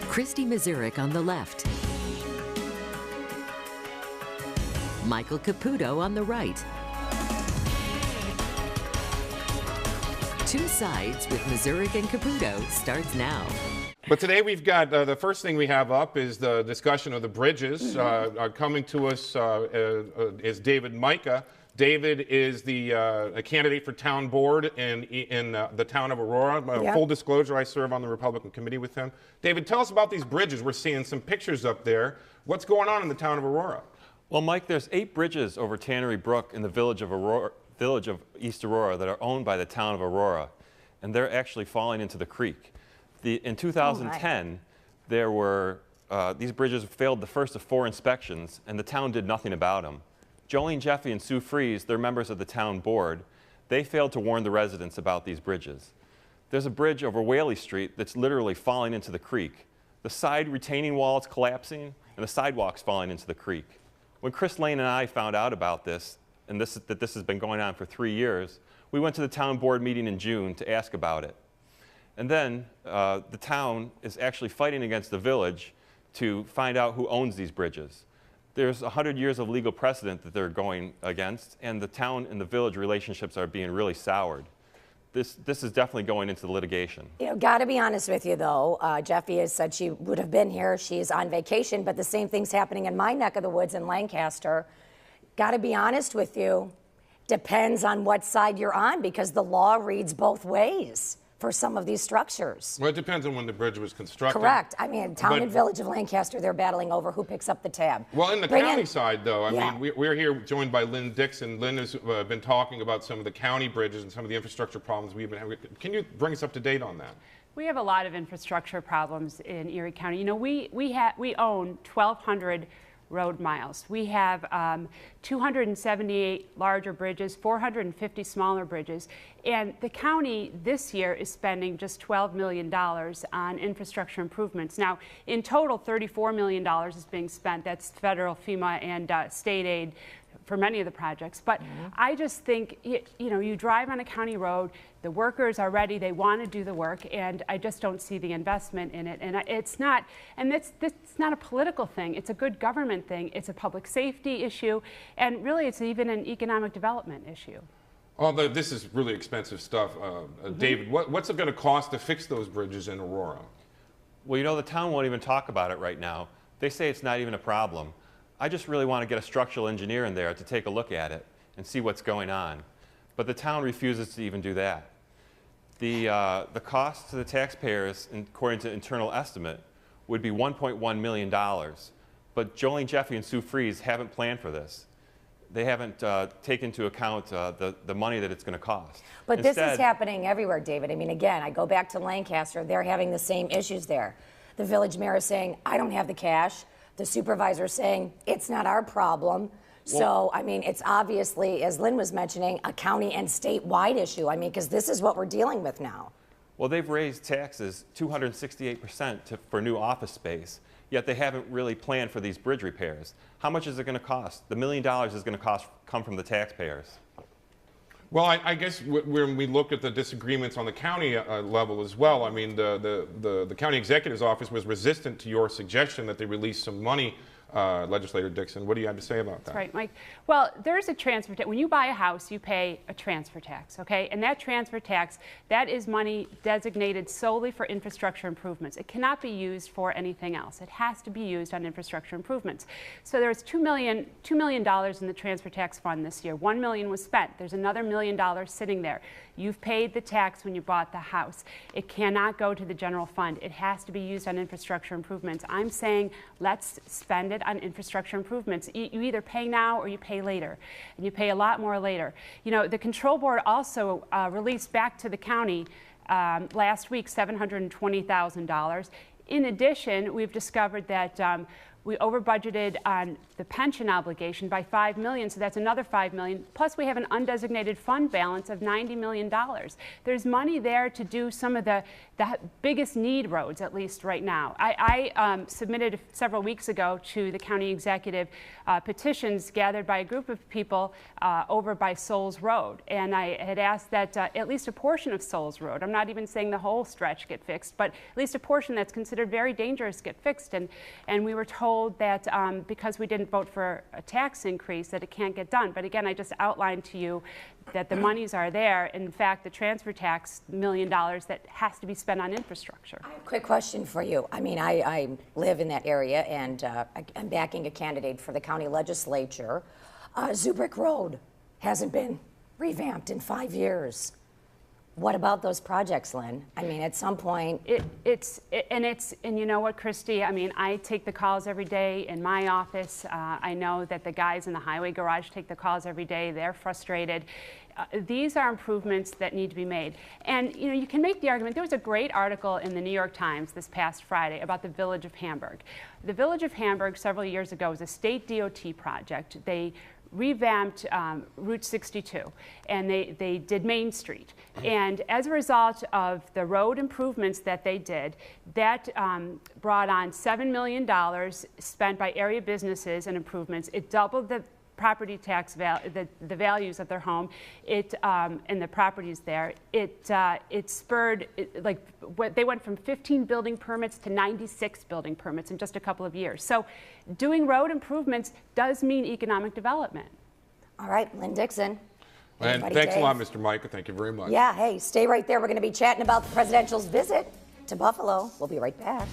Christy Mazurek on the left, Michael Caputo on the right. 2 Sides with Mazurek and Caputo starts now. But today we've got, the first thing we have up is the discussion of the bridges. Coming to us is David Majka. David is a candidate for town board in the town of Aurora. Full disclosure, I serve on the Republican committee with him. David, tell us about these bridges. We're seeing some pictures up there. What's going on in the town of Aurora? Well, Mike, there's 8 bridges over Tannery Brook in the village of East Aurora that are owned by the town of Aurora, and they're actually falling into the creek. In 2010, there were these bridges failed the first of 4 inspections, and the town did nothing about them. Jolene Jeffy and Sue Freeze, they're members of the town board. They failed to warn the residents about these bridges. There's a bridge over Whaley Street that's literally falling into the creek. The side retaining wall is collapsing, and the sidewalk's falling into the creek. When Chris Lynne and I found out about this, and that this has been going on for 3 years, we went to the town board meeting in June to ask about it. And then the town is actually fighting against the village to find out who owns these bridges. There's 100 years of legal precedent that they're going against, and the town and the village relationships are being really soured. This is definitely going into the litigation. You know, got to be honest with you, though. Jeffy has said she would have been here. She's on vacation, but the same thing's happening in my neck of the woods in Lancaster. Got to be honest with you. Depends on what side you're on, because the law reads both ways for some of these structures. Well, it depends on when the bridge was constructed. Correct. I mean, town and village of Lancaster, they're battling over who picks up the tab. Well, in the county side, though, I mean, we're here joined by Lynne Dixon. Lynne has been talking about some of the county bridges and some of the infrastructure problems we've been having. Can you bring us up to date on that? We have a lot of infrastructure problems in Erie County. You know, we own 1,200 road miles. We have 278 larger bridges, 450 smaller bridges, and the county this year is spending just $12 million on infrastructure improvements. Now, in total, $34 million is being spent. That's federal, FEMA, and state aid for many of the projects. But I just think, you know, you drive on a county road, the workers are ready, they want to do the work, and I just don't see the investment in it. And it's not, and it's not a political thing, it's a good government thing, it's a public safety issue, and really it's even an economic development issue. Although this is really expensive stuff. David, what's it going to cost to fix those bridges in Aurora? Well, you know, the town won't even talk about it right now. They say it's not even a problem. I just really want to get a structural engineer in there to take a look at it and see what's going on. But the town refuses to even do that. The cost to the taxpayers, according to internal estimate, would be $1.1 million. But Jolene Jeffy and Sue Freeze haven't planned for this. They haven't taken into account the money that it's going to cost. But this is happening everywhere, David. I mean, again, I go back to Lancaster. They're having the same issues there. The village mayor is saying, I don't have the cash. The supervisor is saying, it's not our problem. So, I mean, it's obviously, as Lynne was mentioning, a county and statewide issue. I mean, because this is what we're dealing with now. Well, they've raised taxes 268% for new office space, yet they haven't really planned for these bridge repairs. How much is it going to cost? The $1 million is going to come from the taxpayers. Well, I guess when we look at the disagreements on the county level as well, I mean, the county executive's office was resistant to your suggestion that they release some money. Legislator Dixon, what do you have to say about that? That's right, Mike. Well, there's a transfer tax. When you buy a house, you pay a transfer tax, okay? And that transfer tax, that is money designated solely for infrastructure improvements. It cannot be used for anything else. It has to be used on infrastructure improvements. So there's $2 million in the transfer tax fund this year. $1 million was spent. There's another $1 million sitting there. You've paid the tax when you bought the house. It cannot go to the general fund. It has to be used on infrastructure improvements. I'm saying let's spend it on infrastructure improvements. You either pay now or you pay later, and you pay a lot more later. You know, the control board also released back to the county last week $720,000. In addition, we've discovered that We over budgeted on the pension obligation by $5 million, so that's another $5 million. Plus, we have an undesignated fund balance of $90 million. There's money there to do some of the biggest need roads, at least right now. I submitted several weeks ago to the county executive petitions gathered by a group of people over by Souls Road, and I had asked that at least a portion of Souls Road, I'm not even saying the whole stretch get fixed, but at least a portion that's considered very dangerous get fixed. And we were told that because we didn't vote for a tax increase that it can't get done. But again, I just outlined to you that the monies are there. In fact, the transfer tax, $1 million that has to be spent on infrastructure. I have a quick question for you. I mean, I live in that area, and I'm backing a candidate for the county legislature. Zubrick Road hasn't been revamped in 5 years. What about those projects, Lynn? I mean, at some point... And you know what, Christy? I mean, I take the calls every day in my office. I know that the guys in the highway garage take the calls every day. They're frustrated. These are improvements that need to be made. And, you know, you can make the argument. There was a great article in the New York Times this past Friday about the Village of Hamburg. The Village of Hamburg, several years ago, was a state DOT project. They revamped Route 62, and they did Main Street. And as a result of the road improvements that they did, that brought on $7 million spent by area businesses and improvements. It doubled the property tax the values of their home, and the properties there. It spurred, they went from 15 building permits to 96 building permits in just a couple of years. So doing road improvements does mean economic development. All right, Lynne Dixon. And thanks a lot, Mr. Majka. Thank you very much. Yeah, hey, stay right there. We're going to be chatting about the presidential's visit to Buffalo. We'll be right back.